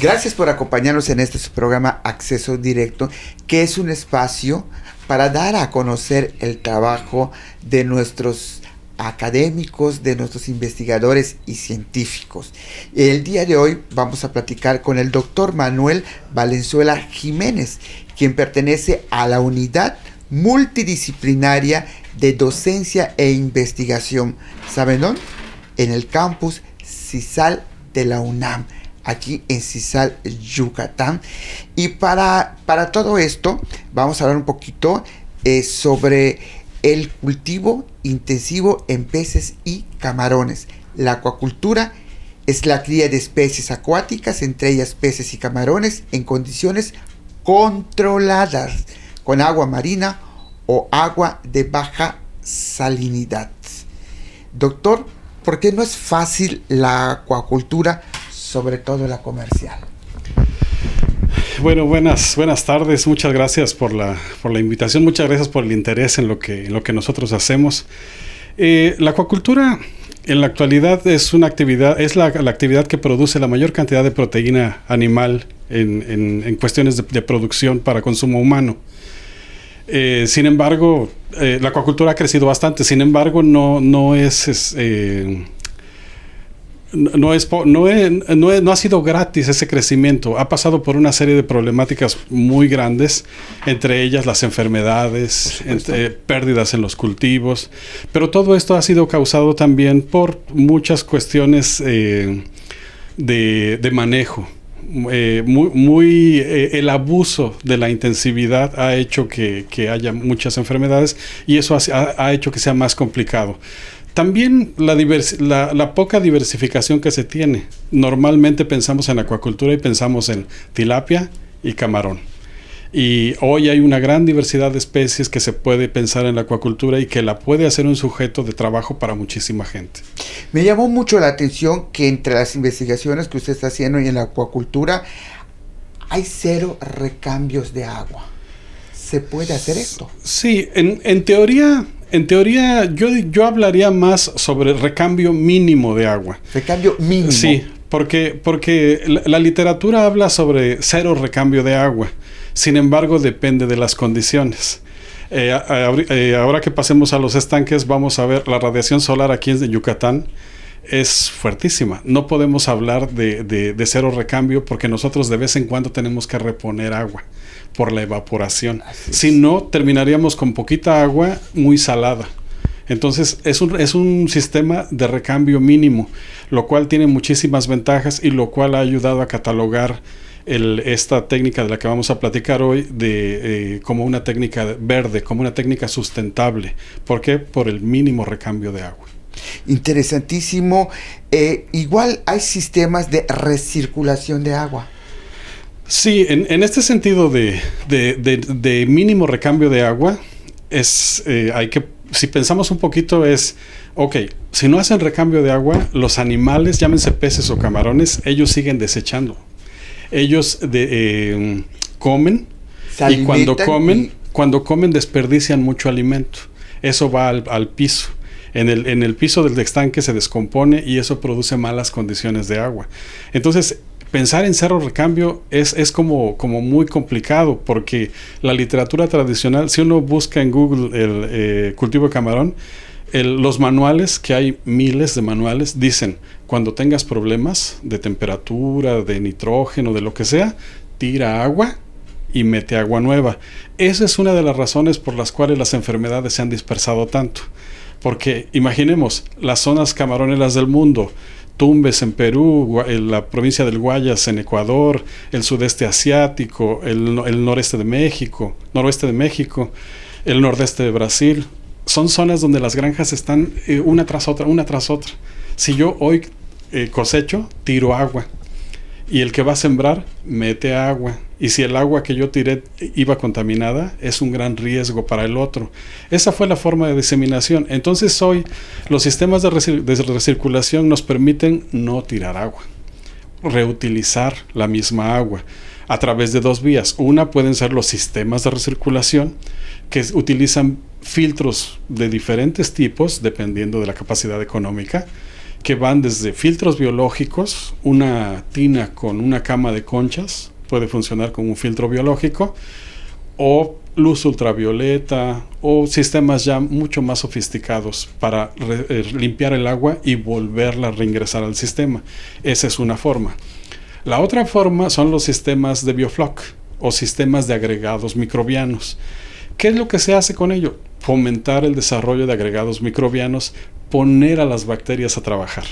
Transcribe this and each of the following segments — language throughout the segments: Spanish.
Gracias por acompañarnos en este su programa Acceso Directo, que es un espacio para dar a conocer el trabajo de nuestros académicos, de nuestros investigadores y científicos. El día de hoy vamos a platicar con el doctor Manuel Valenzuela Jiménez, quien pertenece a la unidad multidisciplinaria de docencia e investigación. ¿Saben dónde? En el campus CISAL de la UNAM, aquí en CISAL, Yucatán. Y para todo esto vamos a hablar un poquito sobre el cultivo intensivo en peces y camarones. La acuacultura es la cría de especies acuáticas, entre ellas peces y camarones, en condiciones controladas, con agua marina o agua de baja salinidad. Doctor, ¿por qué no es fácil la acuacultura, sobre todo la comercial? Bueno, buenas tardes. Muchas gracias por la invitación. Muchas gracias por el interés en lo que nosotros hacemos. La acuacultura en la actualidad es una actividad, es la actividad que produce la mayor cantidad de proteína animal en cuestiones de producción para consumo humano. Sin embargo, la acuacultura ha crecido bastante. Sin embargo, no ha sido gratis ese crecimiento. Ha pasado por una serie de problemáticas muy grandes, entre ellas las enfermedades, pérdidas en los cultivos, pero todo esto ha sido causado también por muchas cuestiones de manejo. El abuso de la intensividad ha hecho que haya muchas enfermedades, y eso ha hecho que sea más complicado. También la poca diversificación que se tiene. Normalmente pensamos en acuacultura y pensamos en tilapia y camarón. Y hoy hay una gran diversidad de especies que se puede pensar en la acuacultura y que la puede hacer un sujeto de trabajo para muchísima gente. Me llamó mucho la atención que entre las investigaciones que usted está haciendo en la acuacultura hay 0 recambios de agua. ¿Se puede hacer esto? Sí, en teoría yo hablaría más sobre recambio mínimo de agua. ¿Recambio mínimo? Sí, porque la literatura habla sobre 0 recambio de agua. Sin embargo, depende de las condiciones. Ahora que pasemos a los estanques, vamos a ver la radiación solar aquí en Yucatán. Es fuertísima. No podemos hablar de 0 recambio porque nosotros de vez en cuando tenemos que reponer agua por la evaporación. Si no, terminaríamos con poquita agua muy salada. Entonces es un sistema de recambio mínimo, lo cual tiene muchísimas ventajas y lo cual ha ayudado a catalogar esta técnica de la que vamos a platicar hoy como una técnica verde, como una técnica sustentable. ¿Por qué? Por el mínimo recambio de agua. Interesantísimo. Igual hay sistemas de recirculación de agua. Sí, en este sentido de mínimo recambio de agua, si pensamos un poquito si no hacen recambio de agua, los animales, llámense peces o camarones, ellos siguen desechando. Ellos comen y cuando comen desperdician mucho alimento. Eso va al piso. En el piso del estanque se descompone y eso produce malas condiciones de agua. Entonces, pensar en 0 recambio es como muy complicado, porque la literatura tradicional, si uno busca en Google el cultivo de camarón, los manuales, que hay miles de manuales, dicen: cuando tengas problemas de temperatura, de nitrógeno, de lo que sea, tira agua y mete agua nueva. Esa es una de las razones por las cuales las enfermedades se han dispersado tanto. Porque imaginemos las zonas camaroneras del mundo: Tumbes en Perú, la provincia del Guayas en Ecuador, el sudeste asiático, el noroeste de México, el nordeste de Brasil. Son zonas donde las granjas están una tras otra. Si yo hoy cosecho, tiro agua. Y el que va a sembrar, mete agua. Y si el agua que yo tiré iba contaminada, es un gran riesgo para el otro. Esa fue la forma de diseminación. Entonces hoy los sistemas de recirculación nos permiten no tirar agua, reutilizar la misma agua a través de 2 vías. Una pueden ser los sistemas de recirculación, que utilizan filtros de diferentes tipos dependiendo de la capacidad económica, que van desde filtros biológicos, una tina con una cama de conchas, puede funcionar como un filtro biológico, o luz ultravioleta, o sistemas ya mucho más sofisticados para limpiar el agua y volverla a reingresar al sistema. Esa es una forma. La otra forma son los sistemas de biofloc o sistemas de agregados microbianos. ¿Qué es lo que se hace con ello? Fomentar el desarrollo de agregados microbianos, poner a las bacterias a trabajar.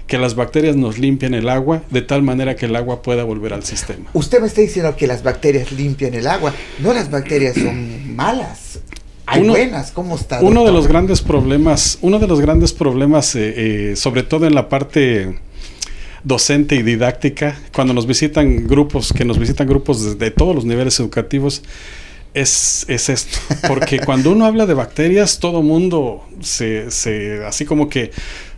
Que las bacterias nos limpien el agua de tal manera que el agua pueda volver al sistema. Usted me está diciendo que las bacterias limpian el agua. No, las bacterias son malas. Hay buenas. ¿Cómo está, doctor? Uno de los grandes problemas, sobre todo en la parte docente y didáctica, cuando nos visitan grupos de todos los niveles educativos, es esto. Porque cuando uno habla de bacterias, todo mundo así como que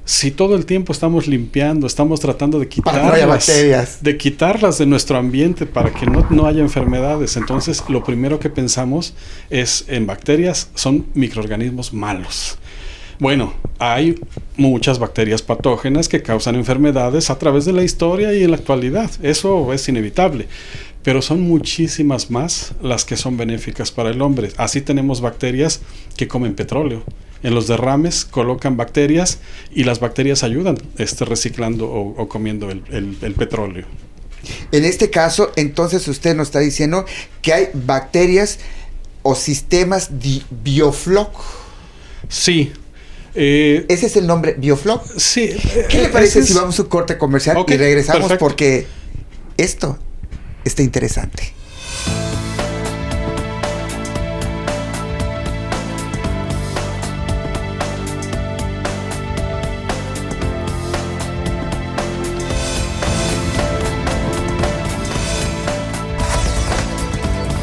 si todo el tiempo estamos limpiando, estamos tratando de quitarlas de nuestro ambiente para que no haya enfermedades. Entonces, lo primero que pensamos es en bacterias, son microorganismos malos. Bueno, hay muchas bacterias patógenas que causan enfermedades a través de la historia y en la actualidad. Eso es inevitable. Pero son muchísimas más las que son benéficas para el hombre. Así tenemos bacterias que comen petróleo. En los derrames colocan bacterias y las bacterias ayudan reciclando o comiendo el petróleo. En este caso, entonces usted nos está diciendo que hay bacterias o sistemas de biofloc. Sí. ¿Ese es el nombre, biofloc? Sí. ¿Qué le parece si vamos a un corte comercial y regresamos? Perfecto. Porque esto está interesante.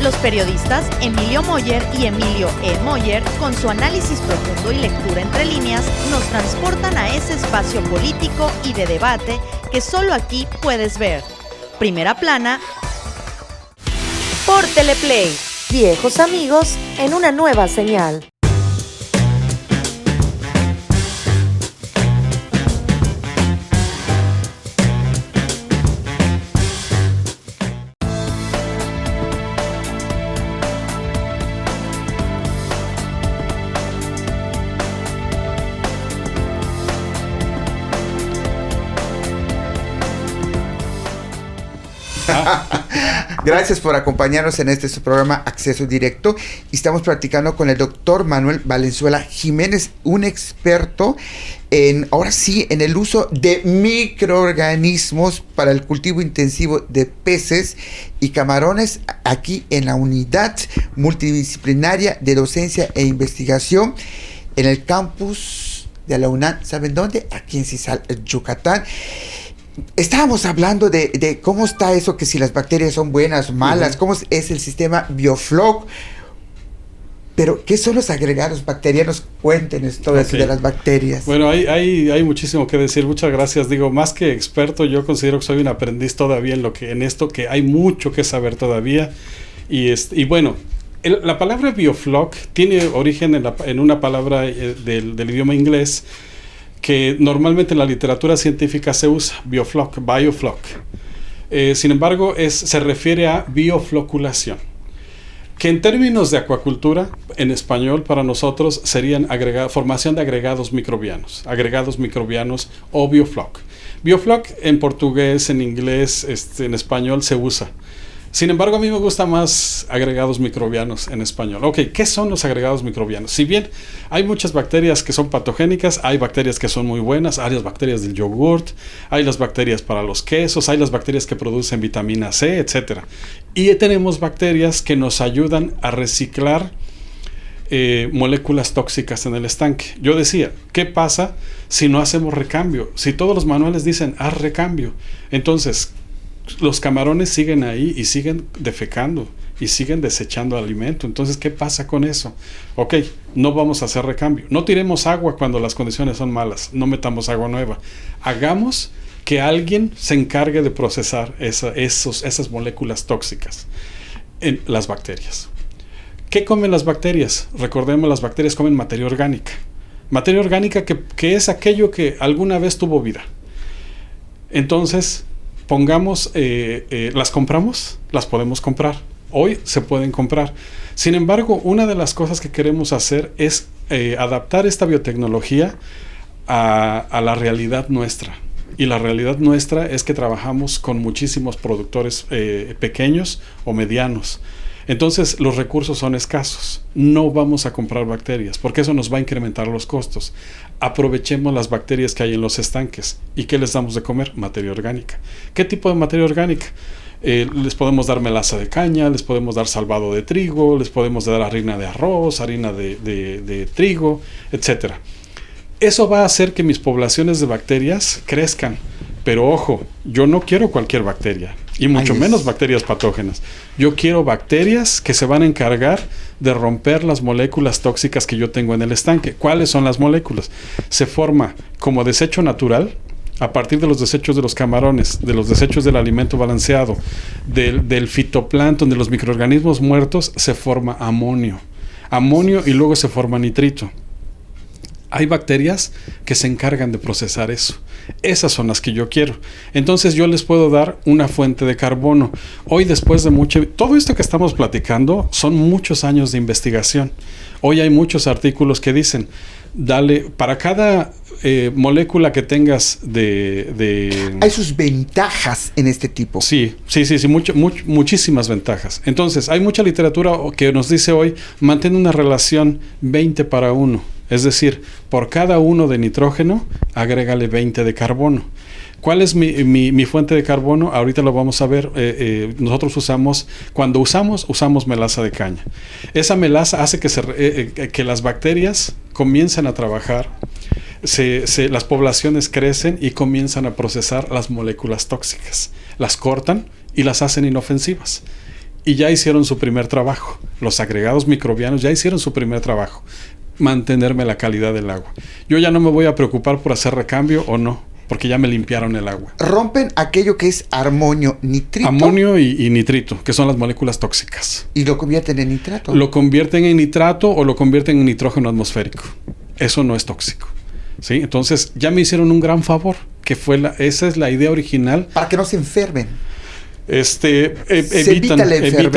Los periodistas Emilio Moller y Emilio E. Moller, con su análisis profundo y lectura entre líneas, nos transportan a ese espacio político y de debate que solo aquí puedes ver. Primera Plana por Teleplay. Viejos amigos en una nueva señal. Gracias por acompañarnos en su programa Acceso Directo. Y estamos platicando con el doctor Manuel Valenzuela Jiménez, un experto ahora sí, en el uso de microorganismos para el cultivo intensivo de peces y camarones aquí en la Unidad Multidisciplinaria de Docencia e Investigación en el campus de la UNAM. ¿Saben dónde? Aquí en Cizal, Yucatán. Estábamos hablando de cómo está eso, que si las bacterias son buenas, malas, cómo es el sistema biofloc. Pero, ¿qué son los agregados bacterianos? Cuéntenos todo eso de las bacterias. Bueno, hay muchísimo que decir. Muchas gracias. Digo, más que experto, yo considero que soy un aprendiz todavía en esto, que hay mucho que saber todavía. Y bueno, la palabra biofloc tiene origen en una palabra del idioma inglés que normalmente en la literatura científica se usa, biofloc. Sin embargo, se refiere a biofloculación, que en términos de acuacultura, en español para nosotros serían formación de agregados microbianos o biofloc. Biofloc en portugués, en inglés, en español se usa. Sin embargo, a mí me gusta más agregados microbianos en español. ¿Qué son los agregados microbianos? Si bien hay muchas bacterias que son patogénicas, hay bacterias que son muy buenas, hay las bacterias del yogurt, hay las bacterias para los quesos, hay las bacterias que producen vitamina C, etc. Y tenemos bacterias que nos ayudan a reciclar moléculas tóxicas en el estanque. Yo decía, ¿qué pasa si no hacemos recambio? Si todos los manuales dicen, haz recambio, entonces los camarones siguen ahí y siguen defecando y siguen desechando alimento. Entonces, ¿qué pasa con eso? No vamos a hacer recambio. No tiremos agua cuando las condiciones son malas. No metamos agua nueva. Hagamos que alguien se encargue de procesar esas moléculas tóxicas en las bacterias. ¿Qué comen las bacterias? Recordemos, las bacterias comen materia orgánica. Materia orgánica que es aquello que alguna vez tuvo vida. Entonces, pongamos, las compramos, las podemos comprar. Hoy se pueden comprar. Sin embargo, una de las cosas que queremos hacer es adaptar esta biotecnología a la realidad nuestra. Y la realidad nuestra es que trabajamos con muchísimos productores pequeños o medianos. Entonces los recursos son escasos. No vamos a comprar bacterias porque eso nos va a incrementar los costos. Aprovechemos las bacterias que hay en los estanques. ¿Y qué les damos de comer? Materia orgánica. ¿Qué tipo de materia orgánica? Les podemos dar melaza de caña, les podemos dar salvado de trigo, les podemos dar harina de arroz, harina de trigo, etcétera. Eso va a hacer que mis poblaciones de bacterias crezcan. Pero ojo, yo no quiero cualquier bacteria, y mucho menos bacterias patógenas. Yo quiero bacterias que se van a encargar de romper las moléculas tóxicas que yo tengo en el estanque. ¿Cuáles son las moléculas? Se forma como desecho natural, a partir de los desechos de los camarones, de los desechos del alimento balanceado, del fitoplancton, de los microorganismos muertos, se forma amonio. Amonio y luego se forma nitrito. Hay bacterias que se encargan de procesar eso. Esas son las que yo quiero. Entonces yo les puedo dar una fuente de carbono. Hoy, después de mucho... Todo esto que estamos platicando son muchos años de investigación. Hoy hay muchos artículos que dicen, dale, para cada molécula que tengas de... Hay sus ventajas en este tipo. Sí, muchísimas ventajas. Entonces, hay mucha literatura que nos dice hoy, mantén una relación 20:1. Es decir, por cada 1 de nitrógeno, agrégale 20 de carbono. ¿Cuál es mi fuente de carbono? Ahorita lo vamos a ver. Nosotros cuando usamos melaza de caña. Esa melaza hace que las bacterias comiencen a trabajar, las poblaciones crecen y comienzan a procesar las moléculas tóxicas. Las cortan y las hacen inofensivas. Y ya hicieron su primer trabajo. Los agregados microbianos ya hicieron su primer trabajo. Mantenerme la calidad del agua. Yo ya no me voy a preocupar por hacer recambio o no, porque ya me limpiaron el agua. Rompen aquello que es amonio, nitrito. Amonio y nitrito, que son las moléculas tóxicas. ¿Y lo convierten en nitrato? Lo convierten en nitrato o lo convierten en nitrógeno atmosférico. Eso no es tóxico. ¿Sí? Entonces ya me hicieron un gran favor, que esa es la idea original. Para que no se enfermen. Evitan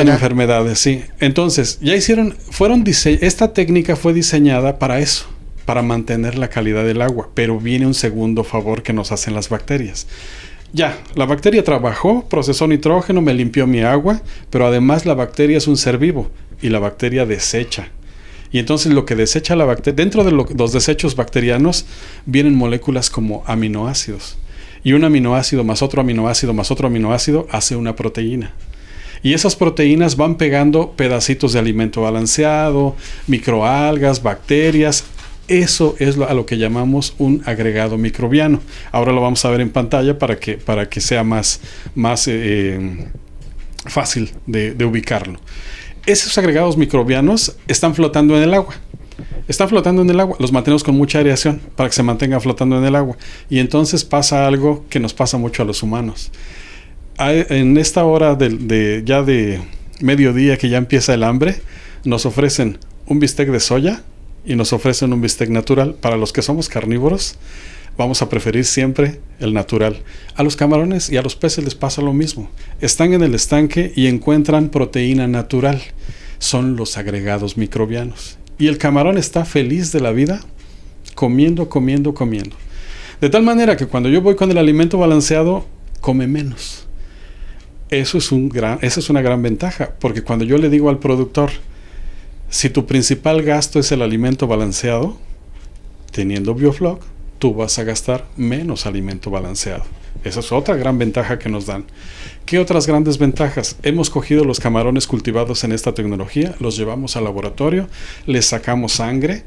enfermedades, sí. Entonces, esta técnica fue diseñada para eso, para mantener la calidad del agua, pero viene un segundo favor que nos hacen las bacterias. Ya, la bacteria trabajó, procesó nitrógeno, me limpió mi agua, pero además la bacteria es un ser vivo y la bacteria desecha. Y entonces lo que desecha la bacteria, dentro de los desechos bacterianos vienen moléculas como aminoácidos. Y un aminoácido más otro aminoácido más otro aminoácido hace una proteína. Y esas proteínas van pegando pedacitos de alimento balanceado, microalgas, bacterias. Eso es a lo que llamamos un agregado microbiano. Ahora lo vamos a ver en pantalla para que sea más fácil de ubicarlo. Esos agregados microbianos están flotando en el agua. Los mantenemos con mucha aireación para que se mantenga flotando en el agua. Y entonces pasa algo que nos pasa mucho a los humanos. En esta hora de mediodía, que ya empieza el hambre, nos ofrecen un bistec de soya y nos ofrecen un bistec natural. Para los que somos carnívoros, vamos a preferir siempre el natural. A los camarones y a los peces les pasa lo mismo. Están en el estanque y encuentran proteína natural. Son los agregados microbianos. Y el camarón está feliz de la vida, comiendo. De tal manera que cuando yo voy con el alimento balanceado, come menos. Esa es una gran ventaja, porque cuando yo le digo al productor, si tu principal gasto es el alimento balanceado, teniendo Biofloc, tú vas a gastar menos alimento balanceado. Esa es otra gran ventaja que nos dan. ¿Qué otras grandes ventajas? Hemos cogido los camarones cultivados en esta tecnología, los llevamos al laboratorio, les sacamos sangre,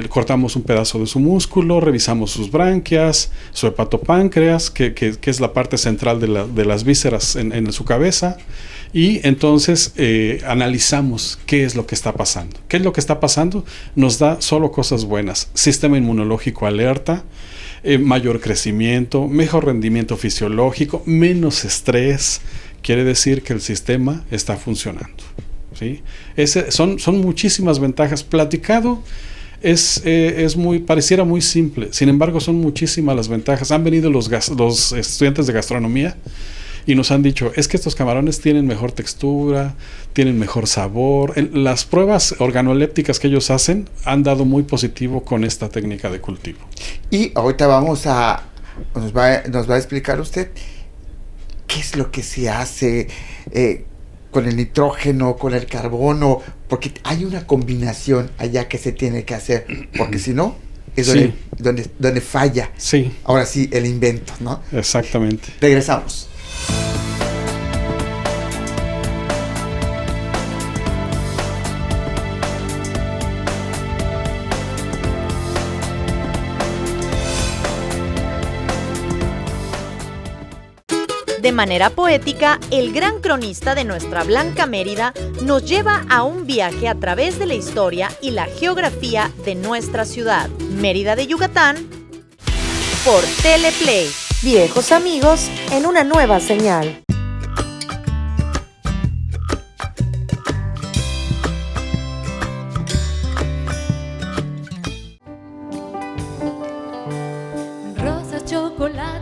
cortamos un pedazo de su músculo, revisamos sus branquias, su hepatopáncreas, que es la parte central de las vísceras en su cabeza, y entonces analizamos qué es lo que está pasando. ¿Qué es lo que está pasando? Nos da solo cosas buenas. Sistema inmunológico alerta, mayor crecimiento, mejor rendimiento fisiológico, menos estrés. Quiere decir que el sistema está funcionando, ¿sí? Son muchísimas ventajas. Platicado pareciera muy simple. Sin embargo, son muchísimas las ventajas. Han venido los estudiantes de gastronomía y nos han dicho, es que estos camarones tienen mejor textura, tienen mejor sabor. Las pruebas organolépticas que ellos hacen han dado muy positivo con esta técnica de cultivo. Y ahorita nos va a explicar usted qué es lo que se hace con el nitrógeno, con el carbono, porque hay una combinación allá que se tiene que hacer, porque si no, es donde falla. Sí. Ahora sí, el invento, ¿no? Exactamente. Regresamos. De manera poética, el gran cronista de nuestra Blanca Mérida nos lleva a un viaje a través de la historia y la geografía de nuestra ciudad, Mérida de Yucatán, por Teleplay. Viejos amigos en una nueva señal.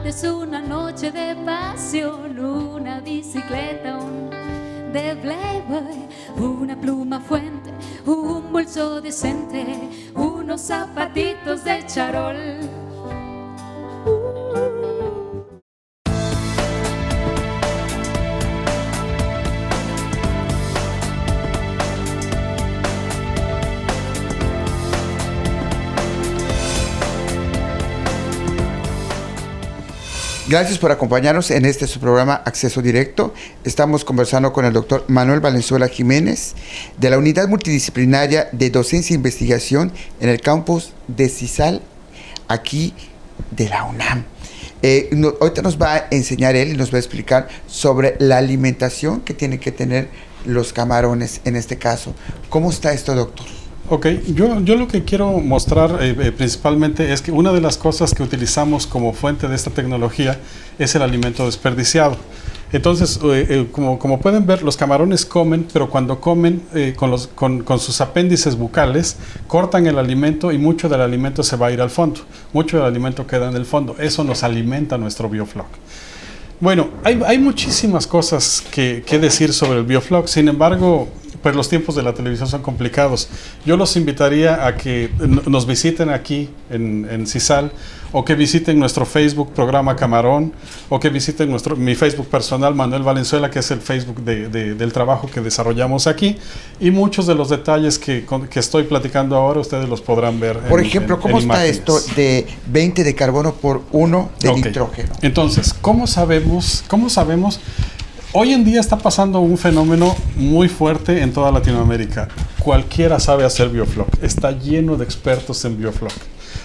Es una noche de pasión, una bicicleta, de Playboy, una pluma fuente, un bolso decente, unos zapatitos de charol. Gracias por acompañarnos en su programa Acceso Directo. Estamos conversando con el doctor Manuel Valenzuela Jiménez de la Unidad Multidisciplinaria de Docencia e Investigación en el campus de CISAL, aquí de la UNAM. Ahorita nos va a enseñar él y nos va a explicar sobre la alimentación que tienen que tener los camarones en este caso. ¿Cómo está esto, doctor? Ok, yo lo que quiero mostrar principalmente es que una de las cosas que utilizamos como fuente de esta tecnología es el alimento desperdiciado. Entonces, como pueden ver, los camarones comen, pero cuando comen con sus apéndices bucales, cortan el alimento y mucho del alimento se va a ir al fondo. Mucho del alimento queda en el fondo. Eso nos alimenta nuestro biofloc. Bueno, hay muchísimas cosas que decir sobre el biofloc. Sin embargo, pues los tiempos de la televisión son complicados. Yo los invitaría a que nos visiten aquí en CISAL, o que visiten nuestro Facebook Programa Camarón, o que visiten mi Facebook personal Manuel Valenzuela, que es el Facebook del trabajo que desarrollamos aquí, y muchos de los detalles que estoy platicando ahora ustedes los podrán ver. Por ejemplo, ¿cómo está esto de 20 de carbono por 1 de nitrógeno? Entonces, ¿cómo sabemos? Hoy en día está pasando un fenómeno muy fuerte en toda Latinoamérica. Cualquiera sabe hacer biofloc. Está lleno de expertos en biofloc.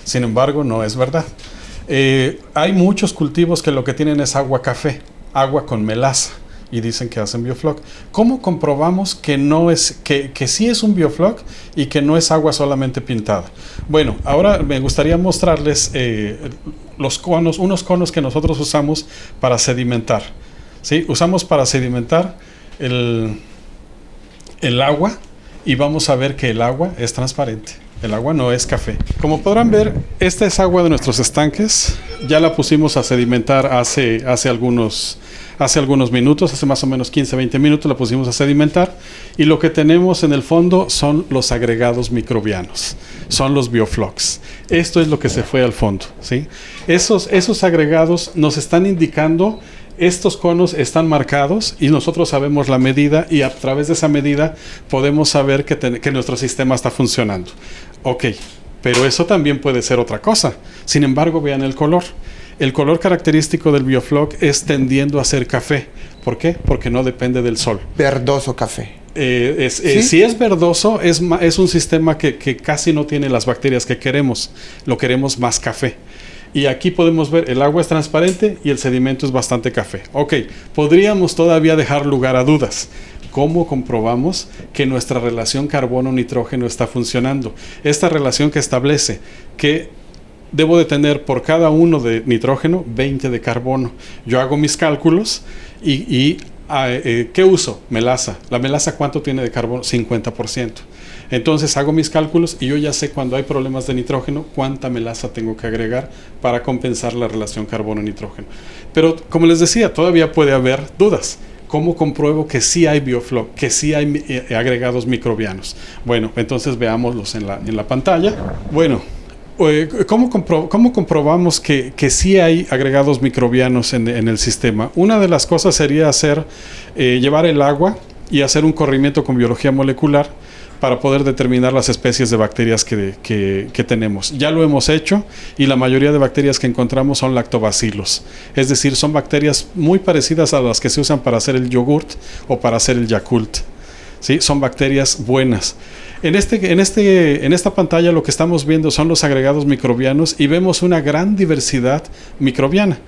Sin embargo, no es verdad. Hay muchos cultivos que lo que tienen es agua café, agua con melaza, y dicen que hacen biofloc. ¿Cómo comprobamos que sí es un biofloc y que no es agua solamente pintada? Bueno, ahora me gustaría mostrarles unos conos que nosotros usamos para sedimentar. ¿Sí? Usamos para sedimentar el agua, y vamos a ver que el agua es transparente. El agua no es café. Como podrán ver, esta es agua de nuestros estanques. Ya la pusimos a sedimentar hace algunos minutos, hace más o menos 15-20 minutos la pusimos a sedimentar, y lo que tenemos en el fondo son los agregados microbianos, son los bioflocs. Esto es lo que se fue al fondo, ¿sí? Esos agregados nos están indicando. Estos conos están marcados y nosotros sabemos la medida, y a través de esa medida podemos saber que nuestro sistema está funcionando. Ok, pero eso también puede ser otra cosa. Sin embargo, vean el color. El color característico del biofloc es tendiendo a ser café. ¿Por qué? Porque no depende del sol. Verdoso café. ¿Sí? Si es verdoso, es un sistema que casi no tiene las bacterias que queremos. Lo queremos más café. Y aquí podemos ver, el agua es transparente y el sedimento es bastante café. Ok, podríamos todavía dejar lugar a dudas. ¿Cómo comprobamos que nuestra relación carbono-nitrógeno está funcionando? Esta relación que establece que debo de tener por cada 1 de nitrógeno 20 de carbono. Yo hago mis cálculos y ¿qué uso? Melaza. ¿La melaza cuánto tiene de carbono? 50%. Entonces hago mis cálculos y yo ya sé cuando hay problemas de nitrógeno cuánta melaza tengo que agregar para compensar la relación carbono-nitrógeno. Pero como les decía, todavía puede haber dudas. ¿Cómo compruebo que sí hay biofloc, que sí hay agregados microbianos? Bueno, entonces veámoslos en la pantalla. Bueno, ¿cómo comprobamos que sí hay agregados microbianos en el sistema? Una de las cosas sería llevar el agua y hacer un corrimiento con biología molecular para poder determinar las especies de bacterias que tenemos. Ya lo hemos hecho y la mayoría de bacterias que encontramos son lactobacilos. Es decir, son bacterias muy parecidas a las que se usan para hacer el yogurt o para hacer el Yakult. ¿Sí? Son bacterias buenas. En esta pantalla lo que estamos viendo son los agregados microbianos y vemos una gran diversidad microbiana.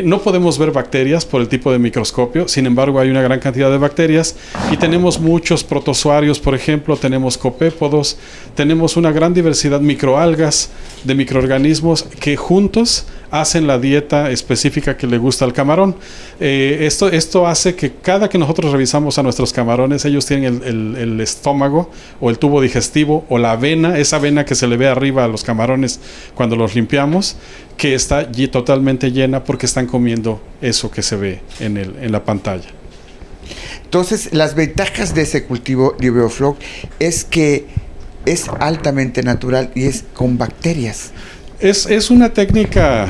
No podemos ver bacterias por el tipo de microscopio, sin embargo hay una gran cantidad de bacterias y tenemos muchos protozoarios, por ejemplo, tenemos copépodos, tenemos una gran diversidad de microalgas, de microorganismos que juntos hacen la dieta específica que le gusta al camarón. Esto hace que cada que nosotros revisamos a nuestros camarones, ellos tienen el estómago o el tubo digestivo o la vena, esa vena que se le ve arriba a los camarones cuando los limpiamos, que está totalmente llena porque están comiendo eso que se ve en la pantalla. Entonces, las ventajas de ese cultivo de biofloc es que es altamente natural y es con bacterias. Es una técnica,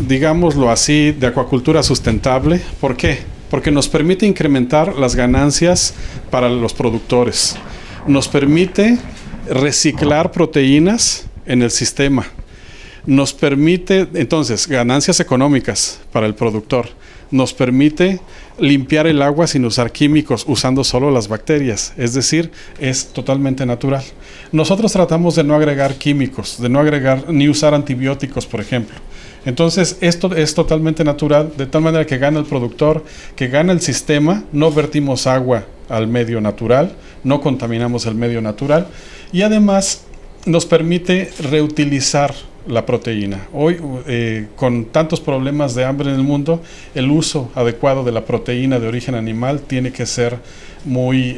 digámoslo así, de acuacultura sustentable. ¿Por qué? Porque nos permite incrementar las ganancias para los productores. Nos permite reciclar proteínas en el sistema. Nos permite, entonces, ganancias económicas para el productor. Nos permite limpiar el agua sin usar químicos, usando solo las bacterias. Es decir, es totalmente natural. Nosotros tratamos de no agregar químicos, de no agregar ni usar antibióticos, por ejemplo. Entonces, esto es totalmente natural, de tal manera que gana el productor, que gana el sistema. No vertimos agua al medio natural, no contaminamos el medio natural y además nos permite reutilizar la proteína. Hoy, con tantos problemas de hambre en el mundo, el uso adecuado de la proteína de origen animal tiene que ser muy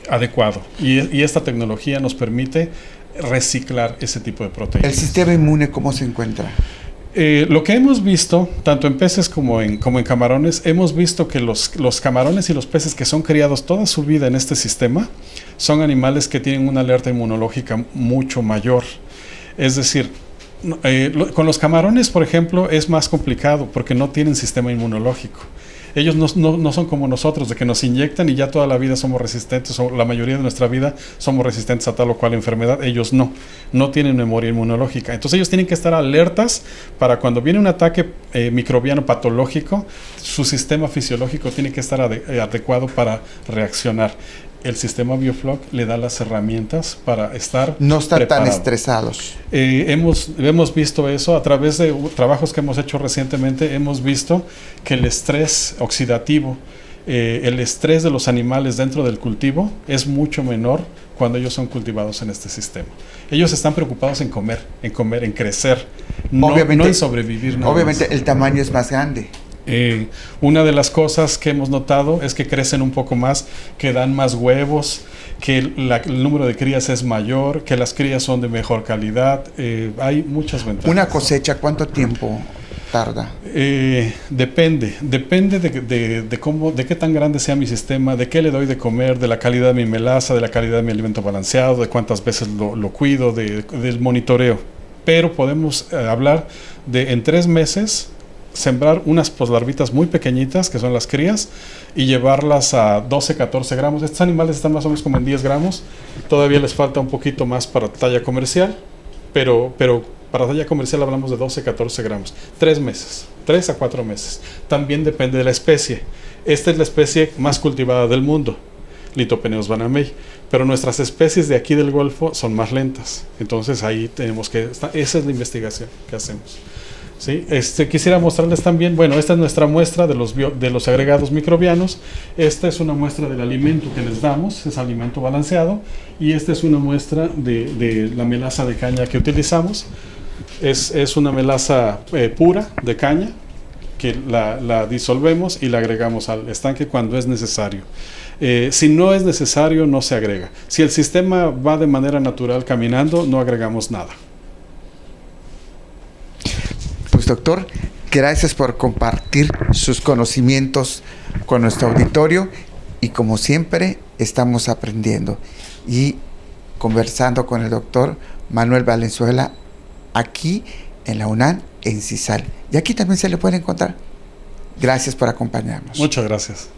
adecuado. Y esta tecnología nos permite reciclar ese tipo de proteínas. ¿El sistema inmune cómo se encuentra? Lo que hemos visto, tanto en peces como en camarones, hemos visto que los camarones y los peces que son criados toda su vida en este sistema son animales que tienen una alerta inmunológica mucho mayor. Es decir, con los camarones, por ejemplo, es más complicado porque no tienen sistema inmunológico. Ellos no son como nosotros, de que nos inyectan y ya toda la vida somos resistentes, o la mayoría de nuestra vida somos resistentes a tal o cual enfermedad. Ellos no tienen memoria inmunológica. Entonces ellos tienen que estar alertas para cuando viene un ataque microbiano patológico, su sistema fisiológico tiene que estar adecuado para reaccionar. El sistema biofloc le da las herramientas para estar no estar preparado. Tan estresados. Hemos visto eso a través de trabajos que hemos hecho recientemente. Hemos visto que el estrés oxidativo, el estrés de los animales dentro del cultivo es mucho menor cuando ellos son cultivados en este sistema. Ellos están preocupados en comer, en crecer, no en sobrevivir. Obviamente el tamaño es más grande. Una de las cosas que hemos notado es que crecen un poco más, que dan más huevos, que el número de crías es mayor, que las crías son de mejor calidad. Hay muchas ventajas. ¿Una cosecha cuánto tiempo tarda? Depende de qué tan grande sea mi sistema, de qué le doy de comer, de la calidad de mi melaza, de la calidad de mi alimento balanceado, de cuántas veces lo cuido, del monitoreo. Pero podemos hablar de en 3 meses sembrar unas poslarvitas muy pequeñitas, que son las crías, y llevarlas a 12, 14 gramos. Estos animales están más o menos como en 10 gramos. Todavía les falta un poquito más para talla comercial, pero para talla comercial hablamos de 12, 14 gramos. 3 meses, 3 a 4 meses. También depende de la especie. Esta es la especie más cultivada del mundo, Lithopeneus banamei, pero nuestras especies de aquí del Golfo son más lentas. Entonces ahí tenemos esa es la investigación que hacemos. ¿Sí? Quisiera mostrarles también, bueno, esta es nuestra muestra de los agregados microbianos. Esta es una muestra del alimento que les damos, es alimento balanceado, y esta es una muestra de la melaza de caña que utilizamos. Es una melaza pura de caña que la disolvemos y la agregamos al estanque cuando es necesario. Si no es necesario, no se agrega. Si el sistema va de manera natural caminando, no agregamos nada. Pues doctor, gracias por compartir sus conocimientos con nuestro auditorio y como siempre estamos aprendiendo y conversando con el doctor Manuel Valenzuela aquí en la UNAM, en CISAL. Y aquí también se le puede encontrar. Gracias por acompañarnos. Muchas gracias.